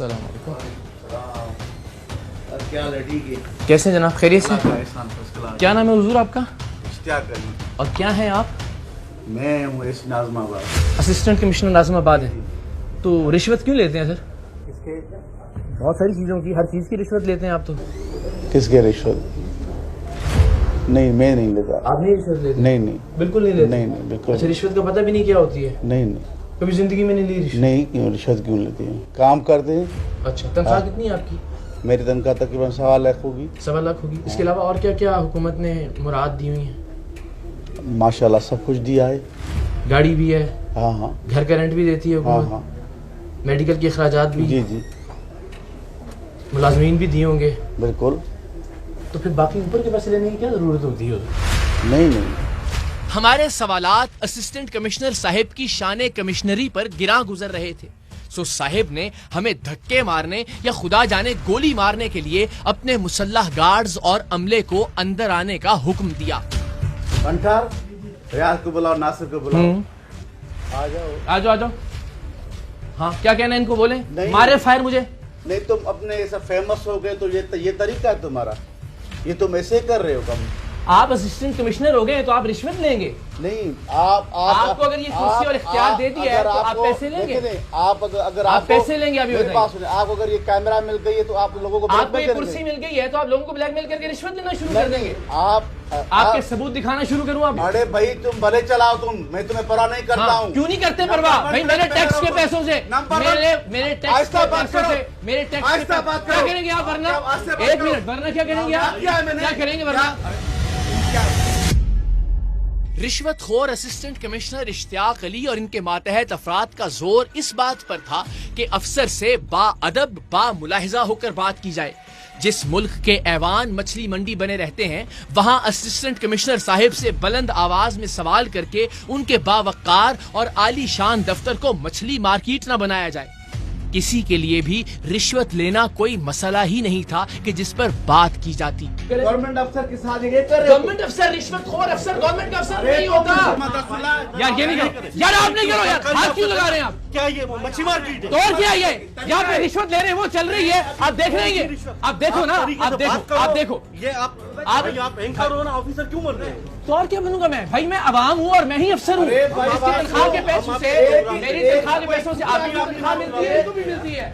अस्सलाम वालेकुम। क्या लड़ी के कैसे हैं जनाब, खैरियत से? क्या नाम है हुजूर आपका? इश्तियाक अली। और क्या है आप? मैं हूँ नाज़िमाबाद, असिस्टेंट कमिश्नर नाज़िमाबाद है। तो रिश्वत क्यों लेते हैं सर? किसके बहुत सारी चीज़ों की, हर चीज़ की रिश्वत लेते हैं आप तो। किसके रिश्वत? नहीं, मैं नहीं लेता। आप नहीं रिश्वत लेते? नहीं नहीं, बिल्कुल नहीं लेते? नहीं बिल्कुल। अच्छा, रिश्वत का पता भी नहीं क्या होती है? नहीं, कभी जिंदगी में नहीं ली रिश्वत? नहीं, क्यों रिश्वत क्यों लेती है? काम करते हैं। अच्छा, तनख्वाह कितनी है आपकी? मेरी तनख्वाह तकरीबन 1.25 लाख होगी। 1.25 लाख होगी। इसके अलावा और क्या क्या हुकूमत ने मुराद दी हुई है? माशाल्लाह सब कुछ दिया है। गाड़ी भी है? हाँ हाँ घर का रेंट भी देती है हाँ हुकूमत? हाँ मेडिकल के अखराजात भी? जी जी मुलाजमीन भी दिए होंगे? बिल्कुल। तो फिर बाकी ऊपर के पैसे लेने की क्या जरूरत होती है? नहीं, हमारे सवालात असिस्टेंट कमिश्नर साहिब की शान कमिश्नरी पर गिरा गुजर रहे थे। सो साहिब ने हमें धक्के मारने या खुदा जाने गोली मारने के लिए अपने मुसल्लह गार्ड्स और अमले को अंदर आने का हुक्म दिया। अंठार रियाज को बुलाओ, नासिर को बुलाओ, आ जाओ। आ जाओ, आ जाओ। हाँ, क्या कहना है इनको, बोले? नहीं। मारे फायर मुझे। नहीं, तुम अपने ऐसा फेमस हो गए तो ये तरीका है तुम्हारा, ये तुम ऐसे कर रहे हो कम। आप असिस्टेंट कमिश्नर हो गए तो आप रिश्वत लेंगे? नहीं, आपको अगर ये कुर्सी और इख्तियार दे दिया है तो आप पैसे लेंगे? आप अगर आप पैसे लेंगे? अभी मेरी बात सुनिए, आपको अगर ये कैमरा मिल गई है तो आप लोगों को आपको ये कुर्सी मिल गई है तो आप लोगों को ब्लैकमेल करके रिश्वत लेना शुरू कर देंगे? आपके सबूत दिखाना शुरू करूँ आप? अरे भाई तुम भले चलाओ, मैं तुम्हें परवाह नहीं करता हूँ। क्यों नहीं करते परवाह भाई? मेरे टैक्स के पैसों से, मेरे टैक्स के पैसों से, मेरे टैक्स के क्या करेंगे आप? वरना एक मिनट, वरना क्या करेंगे आप? क्या करेंगे वरना? रिश्वतखोर असिस्टेंट कमिश्नर इश्तियाक अली और इनके मातहत अफराद का जोर इस बात पर था कि अफसर से बाअदब बामुलाहिजा होकर बात की जाए। जिस मुल्क के ऐवान मछली मंडी बने रहते हैं, वहां असिस्टेंट कमिश्नर साहिब से बुलंद आवाज में सवाल करके उनके बावकार और आलीशान दफ्तर को मछली मार्केट न बनाया जाए। किसी के लिए भी रिश्वत लेना कोई मसला ही नहीं था कि जिस पर बात की जाती। गवर्नमेंट अफसर के साथ ये कर रहे हो? गवर्नमेंट अफसर रिश्वतखोर अफसर गवर्नमेंट का अफसर नहीं होता यार। ये नहीं करो यार, आप नहीं करो यार। हाथ क्यों लगा रहे हैं आप? क्या ये मच्छी मार्केट है? तो और क्या है ये? यहाँ पे रिश्वत ले रहे हैं, वो चल रही है, आप देख रहे हैं। आप देखो ना, आप देखो, आप देखो। ये आप एंकर हो ना, ऑफिसर क्यों बन रहे हैं? तो और क्या बनूंगा मैं? भाई मैं अवाम हूँ और मैं ही अफसर हूँ। इसकी तनख्वाह के पैसों से, मेरी तनख्वाह के पैसों से आपकी तनख्वाह मिलती है, तो भी मिलती है।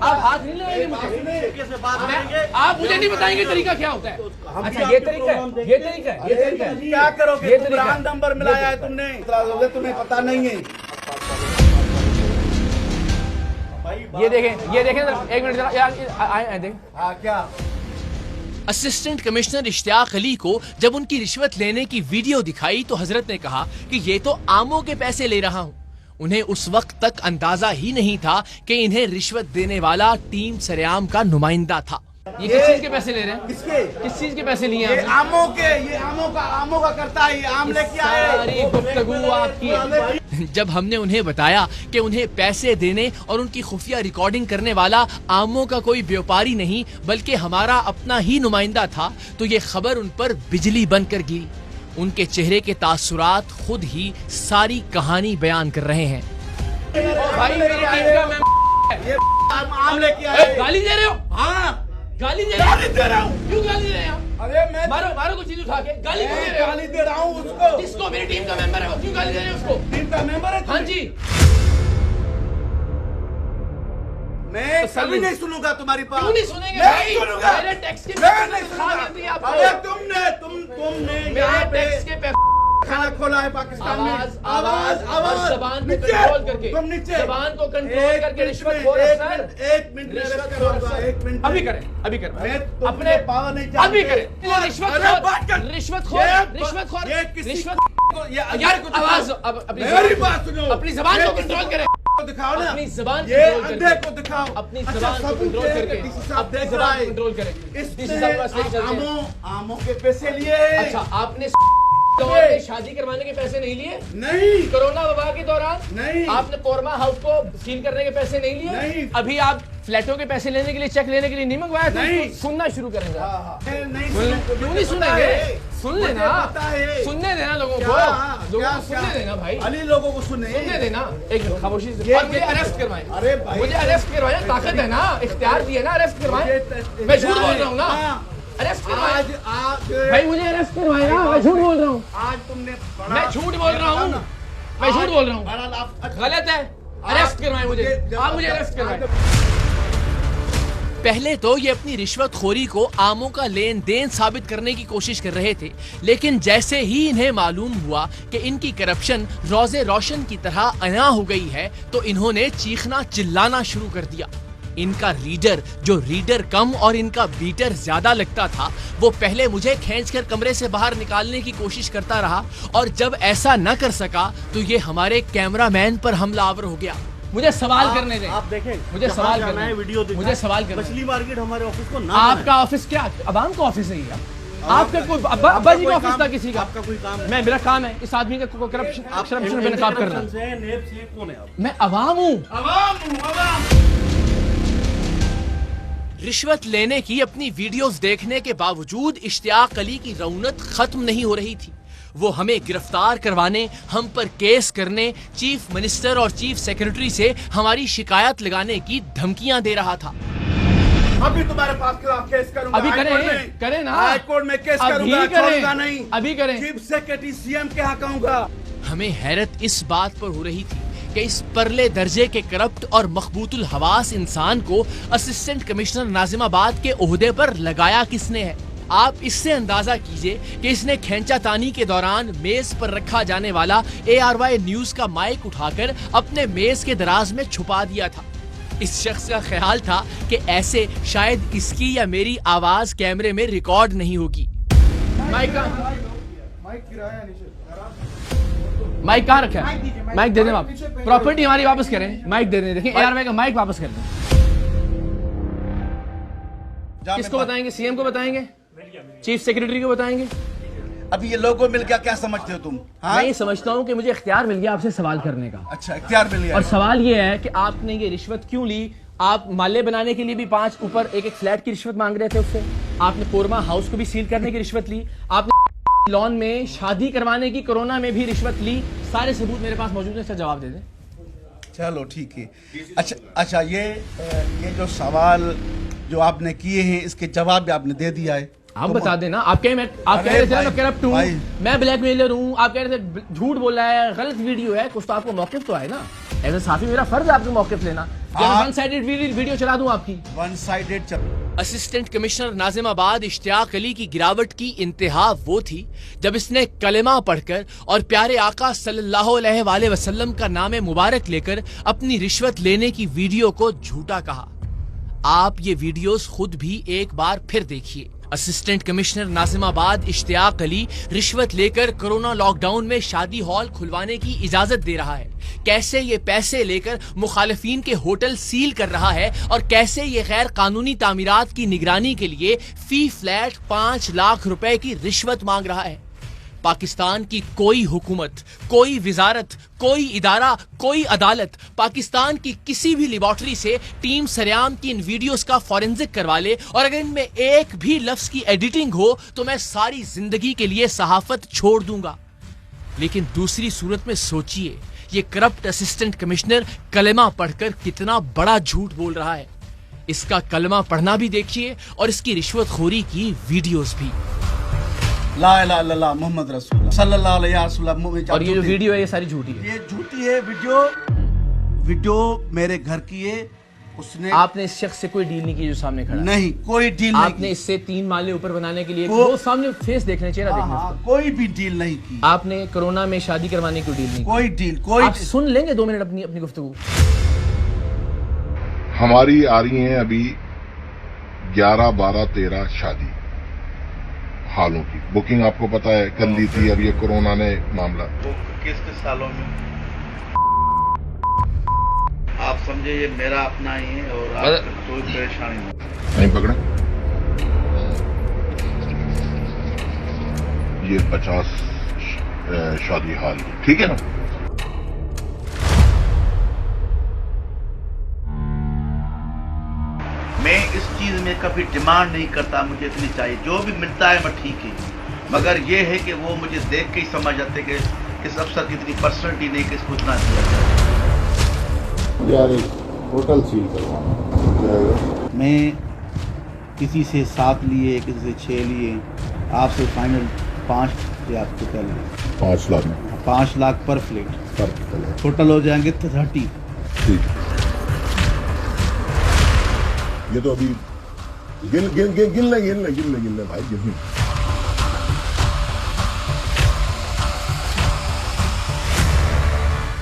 आप हाथ नहीं लगाएंगे मुझे। आप मुझे नहीं बताएंगे तरीका क्या होता है? अच्छा, ये तरीका है, ये तरीका है, ये तरीका है। क्या करोगे? ये तरीका है। नंबर मिलाया है तुमने, तुम्हें पता नहीं है। ये देखें, ये देखें, एक मिनट जरा आए देखें। हाँ, क्या असिस्टेंट कमिश्नर इश्तियाक अली को जब उनकी रिश्वत लेने की वीडियो दिखाई तो हजरत ने कहा कि ये तो आमों के पैसे ले रहा हूँ। उन्हें उस वक्त तक अंदाजा ही नहीं था कि इन्हें रिश्वत देने वाला टीम सरेआम का नुमाइंदा था। ये किस चीज के पैसे ले रहे हैं? किसके? किस चीज के पैसे लिए ये हैं? आमों के, ये आमों का करता है, ये आम लेके आए। सारी गुफ्तगू आपकी। जब हमने उन्हें बताया कि उन्हें पैसे देने और उनकी खुफिया रिकॉर्डिंग करने वाला आमों का कोई व्यापारी नहीं बल्कि हमारा अपना ही नुमाइंदा था, तो ये खबर उन पर बिजली बनकर गिरी। उनके चेहरे के तासुरात खुद ही सारी कहानी बयान कर रहे हैं। भाई मेरी टीम का मैं ये आम लेके आए। गाली दे रहे हो? हाँ, गाली दे रहा हूँ। क्यों गाली दे रहे हैं? अरे मैं मारो को चीज उठा के गाली क्यों दे रहे हो? गाली दे रहा हूँ उसको। किसको? मेरी टीम का मेंबर है वो, क्यों गाली दे रहे हैं उसको? टीम का मेंबर है? हाँ जी। मैं कभी नहीं सुनूंगा तुम्हारी बात। क्यों नहीं सुनेंगे मैं भाई? सुनूंगा। मेरे टैक्स के मैं नहीं तनख्वाह मिलती है आपको। अरे तुमने मेरे यहाँ पे टैक्स के खाना खोला है पाकिस्तान में। आवाज जबान को कंट्रोल करके, तुम नीचे जबान को कंट्रोल करके रिश्वतखोर अफसर। एक मिनट अभी करें, अभी करें। मैं अपने पावर नहीं जानते। अभी करें। रिश्वतखोर, यार आवाज मेरी बात सुनो। अपनी जबान को कंट्रोल करें। दिखाओ ना, अपनी जबान ये कंट्रोल अंधे करके, को दिखाओ। अपनी जबान को कंट्रोल करके, अपनी जबान को कंट्रोल करें। आमों के पैसे लिए। अच्छा, आपने दौर में शादी करवाने के पैसे नहीं लिए? नहीं। कोरोना वबा के दौरान नहीं। आपने कोरमा हाउस को सील करने के पैसे नहीं लिए? नहीं। अभी आप फ्लैटों के पैसे लेने के लिए, चेक लेने के लिए नहीं मंगवाया? नहीं। सुनना शुरू करेंगे। नहीं, क्यों नहीं सुनेंगे? सुन लेना, सुनने देना लोगों को, लोगों को सुनने देना भाई, अली लोगों को सुनने देना। एक खामोशी से, और मुझे अरेस्ट करवाएं। अरे भाई, मुझे अरेस्ट करवाएं, ताकत है ना, इख्तियार दिए ना, अरेस्ट करवाएं। मैं झूठ बोल रहा हूँ ना, अरेस्ट करवाएं भाई, मुझे अरेस्ट करवाएगा, मैं झूठ बोल रहा हूँ, आज तुमने मैं झूठ बोल रहा हूँ, मैं झूठ बोल रहा हूँ, गलत है, अरेस्ट करवाएं मुझे, आप मुझे अरेस्ट करवाएं। पहले तो ये अपनी रिश्वतखोरी को आमों का लेन देन साबित करने की कोशिश कर रहे थे, लेकिन जैसे ही इन्हें मालूम हुआ कि इनकी करप्शन रोजे रोशन की तरह अना हो गई है, तो इन्होंने चीखना चिल्लाना शुरू कर दिया। इनका रीडर, जो रीडर कम और इनका बीटर ज्यादा लगता था, वो पहले मुझे खींचकर कमरे से बाहर निकालने की कोशिश करता रहा, और जब ऐसा न कर सका तो ये हमारे कैमरामैन पर हमलावर हो गया। मुझे सवाल करने दें, आप देखें, मुझे सवाल करना है, वीडियो दिखाएं। मुझे सवाल करना है। मछली मार्केट हमारे ऑफिस को ना आपका ऑफिस क्या, अवाम का ऑफिस है ये? आपका कोई अब्बा जी का ऑफिस था किसी का? आपका कोई काम है? मैं, मेरा काम है इस आदमी का करप्शन पे नकाब करना। कौन है आप? मैं अवाम हूँ। रिश्वत लेने की अपनी वीडियोस देखने के बावजूद इश्तियाक अली की रौनक खत्म नहीं हो रही थी। वो हमें गिरफ्तार करवाने, हम पर केस करने, चीफ मिनिस्टर और चीफ सेक्रेटरी से हमारी शिकायत लगाने की धमकियां दे रहा था। अभी तुम्हारे पास खिलाफ केस करूंगा, अभी करें, करें ना, हाई कोर्ट में केस करूंगा, छोड़ूंगा नहीं, अभी करें। चीफ सेक्रेटरी सीएम के यहाँ कहूंगा। हमें हैरत इस बात पर हो रही थी कि इस परले दर्जे के करप्ट और मखबूतुल हवास इंसान को असिस्टेंट कमिश्नर नाजिमाबाद के ओहदे पर लगाया किसने है। आप इससे अंदाजा कीजिए कि इसने खींचातानी के दौरान मेज पर रखा जाने वाला ARY न्यूज का माइक उठाकर अपने मेज के दराज में छुपा दिया था। इस शख्स का ख्याल था कि ऐसे शायद इसकी या मेरी आवाज कैमरे में रिकॉर्ड नहीं होगी। माइक कहाँ रखा है? माइक दे दें आप, प्रॉपर्टी हमारी वापस करें, माइक दे दें। देखिए ARY का माइक वापस कर दें। किसको बताएंगे? सीएम को बताएंगे, चीफ सेक्रेटरी को बताएंगे? अभी ये लोगों मिल गया, क्या समझते हो तुम? हाँ? मैं ये समझता हूँ कि मुझे इख्तियार मिल गया आपसे सवाल करने का। अच्छा, इख्तियार मिल गया। और सवाल ये है कि आपने ये रिश्वत क्यों ली? आप माले बनाने के लिए भी 5 ऊपर एक फ्लैट की रिश्वत मांग रहे थे उससे। आपने कोरमा हाउस को भी सील करने की रिश्वत ली। आपने लॉन में शादी करवाने की कोरोना में भी रिश्वत ली। सारे सबूत मेरे पास मौजूद है, इसका जवाब दे दें। चलो ठीक है। अच्छा, ये जो सवाल जो आपने किए हैं, इसके जवाब भी आपने दे दिया है। आप बता देना। आप कह रहे थे मैं करप्ट हूँ, मैं ब्लैकमेलर हूँ, आप कह रहे थे झूठ बोल रहा है, गलत वीडियो है, कुछ तो आपको मौकिफ तो है ना। ऐसे साथी मेरा फर्ज है आपको मौकिफ लेना। वन साइडेड वीडियो चला दूं आपकी? One sided assistant commissioner Nazimabad Ishtiaq Ali की गिरावट की इंतहा वो थी जब इसने कलेमा पढ़कर और प्यारे आका सल्लल्लाहु अलैहि वसल्लम का नाम मुबारक लेकर अपनी रिश्वत लेने की वीडियो को झूठा कहा। आप ये वीडियोस खुद भी एक बार फिर देखिए। असिस्टेंट कमिश्नर नाजिमाबाद इश्तियाक अली रिश्वत लेकर कोरोना लॉकडाउन में शादी हॉल खुलवाने की इजाजत दे रहा है। कैसे ये पैसे लेकर मुखालिफिन के होटल सील कर रहा है और कैसे ये गैर कानूनी तामीरात की निगरानी के लिए फी फ्लैट 5 लाख रुपए की रिश्वत मांग रहा है। पाकिस्तान की कोई हुकूमत, कोई विजारत, कोई इदारा, कोई अदालत पाकिस्तान की किसी भी लेबोरेटरी से टीम सरेआम की इन वीडियोस का फॉरेंसिक करवा ले और अगर इनमें एक भी लफ्ज की एडिटिंग हो तो मैं सारी जिंदगी के लिए सहाफत छोड़ दूंगा। लेकिन दूसरी सूरत में सोचिए, ये करप्ट असिस्टेंट कमिश्नर कलमा पढ़कर कितना बड़ा झूठ बोल रहा है। इसका कलमा पढ़ना भी देखिए और इसकी रिश्वतखोरी की वीडियोस भी। ला इलाहा इल्लल्लाह मुहम्मद रसूलुल्लाह सल्लल्लाहु अलैहि वसल्लम। और ये जो वीडियो है ये सारी झूठी है। ये झूठी है वीडियो मेरे घर की है। उसने आपने इस शख्स से कोई डील नहीं की जो सामने खड़ा? नहीं, कोई डील नहीं आपने इससे 3 माले ऊपर बनाने के लिए वो सामने फेस देखने, चेहरा देखने उसका। कोई भी डील नहीं की। आपने कोरोना में शादी करवाने की डील नहीं की? कोई डील, कोई। आप सुन लेंगे 2 मिनट अपनी गुफ्तगू? हमारी आ रही है अभी 11, 12, 13 शादी हालों की बुकिंग, आपको पता है कर ली थी। अब ये कोरोना ने मामला किस सालों में आप समझे ये मेरा अपना ही है और आपको कोई परेशानी नहीं पकड़ा। ये 50 शादी हाल, ठीक है ना। मैं इस चीज में कभी डिमांड नहीं करता, मुझे इतनी चाहिए, जो भी मिलता है मैं ठीक है। मगर ये है कि वो मुझे देख के ही समझ जाते कि इस अफसर की इतनी पर्सनैलिटी नहीं कि इसको इतना दिया जाए। यार एक होटल सील करवाना, मैं किसी से 7 लिए, किसी से 6 लिए, आपसे फाइनल 5 रियाद को कर लिए। 5 लाख 5 लाख पर फ्लेट, पर टोटल हो जाएंगे 30। ठीक। ये तो अभी गिन ले भाई, गिन।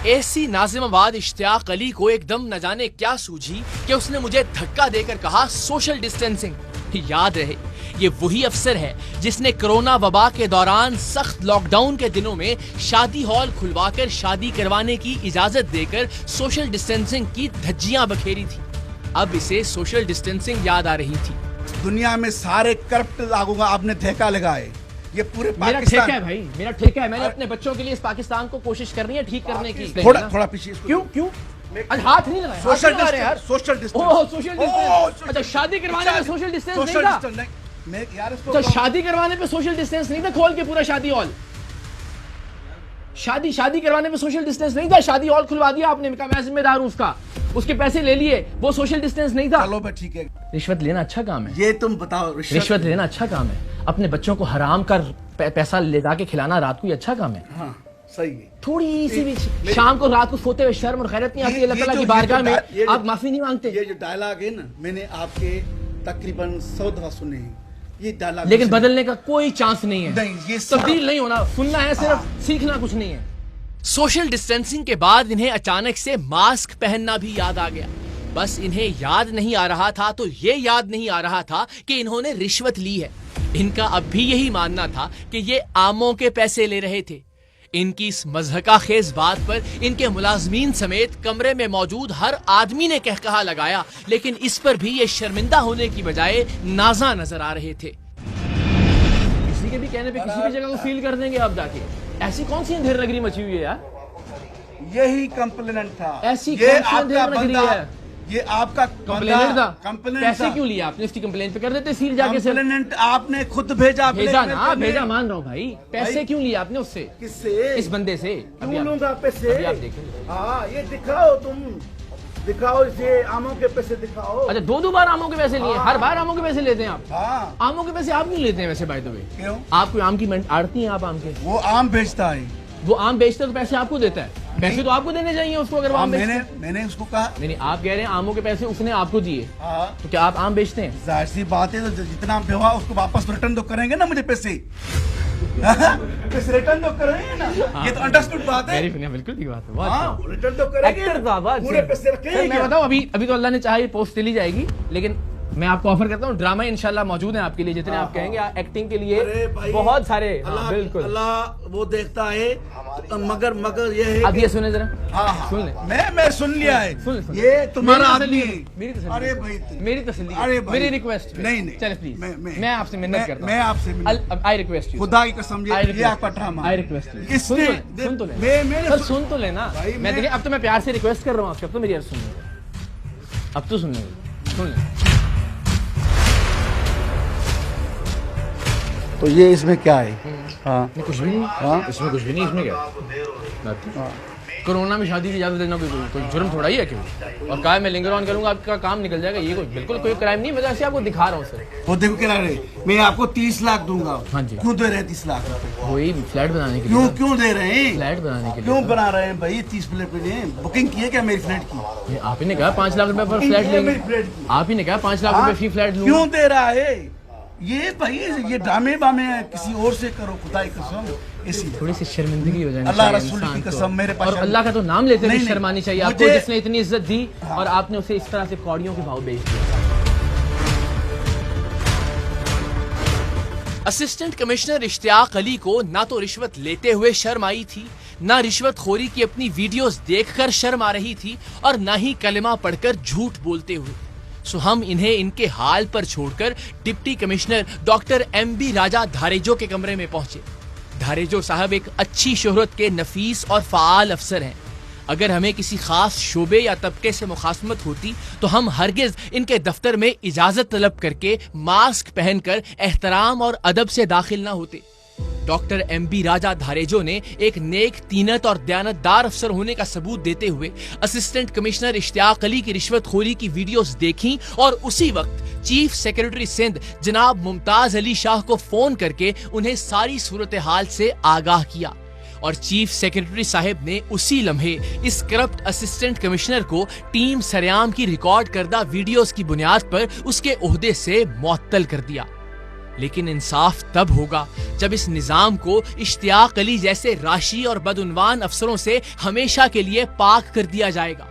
ऐसी नाजिमाबाद इश्तियाक अली को एकदम न जाने क्या सूझी कि उसने मुझे धक्का देकर कहा सोशल डिस्टेंसिंग। याद रहे, ये वही अफसर है जिसने कोरोना वबा के दौरान सख्त लॉकडाउन के दिनों में शादी हॉल खुलवाकर शादी करवाने की इजाजत देकर सोशल डिस्टेंसिंग की धज्जियां बखेरी थी। अब इसे सोशल डिस्टेंसिंग याद आ रही थी। दुनिया में सारे करप्ट लागूंगा, आपने ठेका लगाए, ये पूरे मेरा ठेका है भाई, मेरा ठेका है। मैंने अपने बच्चों के लिए इस पाकिस्तान को कोशिश करनी है ठीक करने की। थोड़ा पीछे इसको। क्यों आज हाथ नहीं लगाया? सोशल हाथ नहीं लगा रहे यार। Social distance. Oh social distance. अच्छा शादी करवाने में सोशल डिस्टेंस नहीं था? मैं यार इसको तो शादी करवाने पे सोशल डिस्टेंस नहीं था? खोल के पूरा शादी हॉल, शादी करवाने पे सोशल डिस्टेंस नहीं था? शादी हॉल खुलवा दिया आपने, कहा मैं जिम्मेदार हूं उसका, उसके पैसे ले लिए, वो सोशल डिस्टेंस नहीं था? चलो ठीक है। रिश्वत लेना अच्छा काम है। ये तुम बताओ, रिश्वत लेना अच्छा काम है। अपने बच्चों को हराम का पैसा ले जाके खिलाना रात को, ये अच्छा काम है। हाँ सही है। थोड़ी सी भी शाम को रात को सोते हुए शर्म और खैरत नहीं आती अल्लाह ताला की बारगाह में, आप माफी नहीं मांगते? ये जो डायलॉग है ना, मैंने आपके तकरीबन 100 दफा सुने हैं ये डायलॉग, लेकिन बदलने का कोई चांस नहीं है। नहीं, ये तब्दील नहीं होना, सुनना है सिर्फ, सीखना कुछ नहीं है। सोशल डिस्टेंसिंग के बाद इन्हें अचानक से मास्क पहनना भी याद आ गया। बस इन्हें याद नहीं आ रहा था तो ये याद नहीं आ रहा था कि इन्होंने रिश्वत ली है। इनका अब भी यही मानना था कि ये आमों के पैसे ले रहे थे। इनकी इस मज़हका खेज बात पर इनके मुलाजमीन समेत कमरे में मौजूद हर आदमी ने कहकहा लगाया, लेकिन इस पर भी ये शर्मिंदा होने की बजाय नाजा नजर आ रहे थे। किसी के भी कहने पे किसी भी जगह को सील कर देंगे आप जाके। ऐसी कौन सी अंधेर नगरी मची हुई है यार? यही कंप्लेनेंट था। ऐसी ये कौन सी आपका अंधेर नगरी बंदा, है? ये आपका कंप्लेनेंट था। कंप्लेनेंट पैसे क्यों लिया आपने? इसकी कंप्लेंट पे कर देते सील जाके से। कंप्लेनेंट आपने खुद भेजा ना, भेजा मान रहा हूँ भाई। पैसे क्यों लिया आपने उससे? किससे? इस बंदे से। क्यों लूंगा पैसे? अभी आप देखें। हाँ ये दिखाओ, तुम दिखाओ, इसे आमों के पैसे दिखाओ। अच्छा 2 बार आमों के पैसे लिए? हर बार आमों के पैसे लेते हैं आप? हाँ। आमों के पैसे आप क्यों लेते हैं वैसे बाय द वे? क्यों? आप कोई आम की आड़ती हैं आप आम के? वो आम बेचता है। वो आम बेचता है तो पैसे आपको देता है? पैसे तो आपको देने चाहिए उसको अगर वो आम बेचता है। मैंने उसको कहा नहीं, आप कह रहे हैं आमों के पैसे उसने आपको दिए। हाँ। तो क्या आप आम बेचते हैं? जाहिर सी बात है, तो जितना हुआ उसको वापस रिटर्न तो करेंगे ना मुझे पैसे। पैसे रिटर्न तो करेंगे ना। ये तो अंडरस्टूड बात है। बिल्कुल ठीक बात है। हाँ, रिटर्न तो करेंगे। एक्टर था बात। पूरे पैसे रखेंगे। मैं बताऊं, अभी तो अल्लाह ने चाहा ये पोस्ट चली जाएगी, लेकिन मैं आपको ऑफर करता हूँ ड्रामा इंशाल्लाह मौजूद है आपके लिए, जितने आप कहेंगे एक्टिंग के लिए बहुत सारे। बिल्कुल अल्लाह वो देखता है, मगर ये है। अब ये सुने जरा। हाँ सुन ले। मैं सुन लिया है। सुन। ये तुम्हारा आदमी है। मेरी तसल्ली। अरे भाई, मेरी तसल्ली। अरे भाई, मेरी रिक्वेस्ट। नहीं चल प्लीज, मैं आपसे मिन्नत करता हूं। मैं आपसे आई रिक्वेस्ट यू। खुदा की कसम, ये आपका ड्रामा। I request you. किसने? सुन तो ले सर, सुन तो लेना। भाई, मैं देखिए अब तो मैं प्यार से रिक्वेस्ट कर रहा हूँ आपसे, अब तो मेरी अर्ज सुन ले। अब तो सुन ले। तो ये इसमें क्या है? हाँ कुछ भी नहीं। हाँ इसमें कुछ भी नहीं। इसमें क्या कोरोना में शादी की इजाजत देना कोई जुर्म थोड़ा ही है क्यों? और कहा मैं लिंगर ऑन करूंगा आपका काम निकल जाएगा, ये बिल्कुल कोई क्राइम नहीं। मैं ऐसे आपको दिखा रहा हूँ सर। वो देखो क्या रहे, मैं आपको 30 लाख दूंगा। हाँ जी। क्यों दे रहे हैं 30 लाख रुपए? वही फ्लैट बनाने के लिए। क्यों दे रहे हैं? फ्लैट बनाने के लिए। क्यों बना रहे हैं भाई? 30 फ्लैट पे लिए बुकिंग की है क्या मेरी फ्लैट की? आप ही ने कहा 5 लाख रुपए पर फ्लैट लेंगे। आप ही ने कहा 5 लाख रुपए फी फ्लैट लूंगा। क्यों दे रहा है? ये भाई ये ड्रामे बामे किसी और से करो, खुदा की कसम। इसी थोड़ी सी शर्मिंदगी हो जाएगी अल्लाह रसूल की कसम, मेरे पास। और अल्लाह का तो नाम लेते हुए शर्मानी चाहिए आपको, मुझे जिसने इतनी इज्जत दी और आपने उसे इस तरह से कौड़ियों के भाव बेच दिया। असिस्टेंट कमिश्नर इश्तियाक अली को ना तो रिश्वत लेते हुए शर्म आई थी, ना रिश्वत खोरी की अपनी वीडियोस देखकर शर्म आ रही थी, और ना ही कलमा पढ़कर झूठ बोलते हुए। सो हम इन्हें इनके हाल पर छोड़कर डिप्टी कमिश्नर डॉक्टर MB राजा धारेजो के कमरे में पहुंचे। धारेजो साहब एक अच्छी शोहरत के नफीस और फाल अफसर हैं। अगर हमें किसी खास शोबे या तबके से मुखासमत होती तो हम हरगिज इनके दफ्तर में इजाजत तलब करके मास्क पहनकर एहतराम और अदब से दाखिल ना होते। डॉक्टर MB राजा धारेजो ने एक नेक, तीनत और दयानतदार अफसर होने का सबूत देते हुए असिस्टेंट कमिश्नर इश्तियाक अली की रिश्वतखोरी की वीडियोस देखी और उसी वक्त चीफ सेक्रेटरी सिंध जनाब मुमताज अली शाह को फोन करके उन्हें सारी सूरत हाल से आगाह किया और चीफ सेक्रेटरी साहब ने उसी लम्हे इस करप्ट असिस्टेंट कमिश्नर को टीम सरेआम की रिकॉर्ड करदा वीडियोस की बुनियाद पर उसके ओहदे से मुअत्तल कर दिया। लेकिन इंसाफ तब होगा जब इस निजाम को इश्तियाक अली जैसे राशि और बदउनवान अफसरों से हमेशा के लिए पाक कर दिया जाएगा।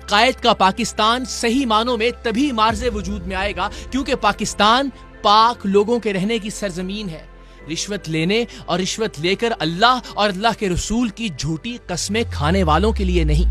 कायद का पाकिस्तान सही मानों में तभी मार्ज़े वजूद में आएगा क्योंकि पाकिस्तान पाक लोगों के रहने की सरजमीन है, रिश्वत लेने और रिश्वत लेकर अल्लाह और अल्लाह के रसूल की झूठी कस्में खाने वालों के लिए नहीं।